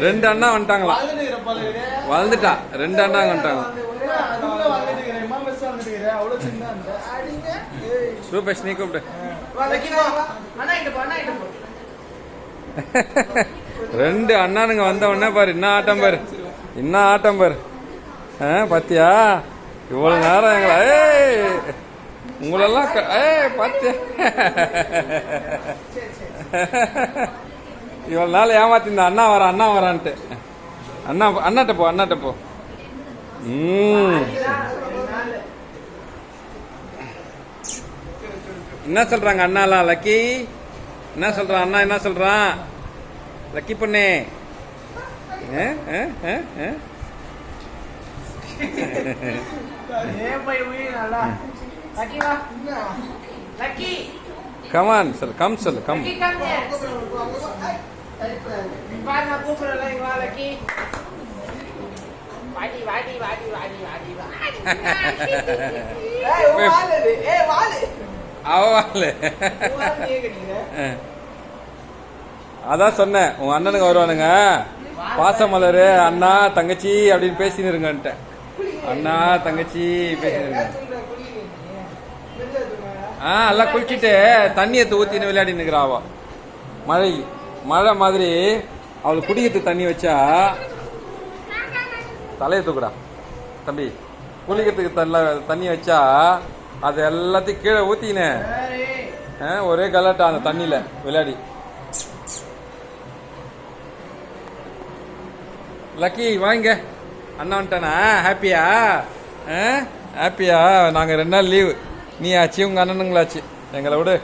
ரெண்டு அண்ணா வந்துட்டாங்களா? வளர்ந்துட்டா. ரெண்டு அண்ணா வந்துட்டாங்க. ரூபேஷ் நீ கூப்பிட்டு. ரெண்டு அண்ணானுங்க வந்த உடனே பாரு என்ன ஆட்டம் பாரு, என்ன ஆட்டம் பாரு. பாத்தியா இவ்வளவு நேரம் எங்களா உங்களெல்லாம் பாத்தியா இவ்வளவு நாள் ஏமாத்திருந்த அண்ணா வர அண்ணா வரான்ட்டு. அண்ணாட்ட போ அண்ணாட்ட போ. என்ன சொல்றாங்க அண்ணாலாம்? லக்கி என்ன சொல்றான்? அண்ணா என்ன சொல்றான்? லக்கி பொண்ணே கமான் சொல், கம் சொல்லு, கம். அதான் சொன்னேன் உங்க அண்ணனுங்க வருவானுங்க, பாசமலரு அண்ணா தங்கச்சி அப்படின்னு பேசின்னு இருங்கன்ட்ட. அண்ணா தங்கச்சி பேசின்னு எல்லாம் குளிச்சுட்டு தண்ணியை ஊத்தின்னு விளையாடி நிற்கிறாவா. மழை மாதிரி அவளுக்கு குடிக்கிறதுக்கு தண்ணி வச்சா தலையை தூக்குடா தம்பி. குளிக்கிறதுக்கு தண்ணி வச்சா அது எல்லாத்தையும் கீழே ஊத்தினே ஒரே கலாட்டா அந்த தண்ணியில விளையாடி. லக்கி வாங்க அண்ணா வந்துட்டானா? ஹாப்பியா? ஹாப்பியா? நாங்கள் 2 நாள் லீவு. நீ ஆச்சு உங்க அண்ணனுங்களாச்சு, எங்களை விடு.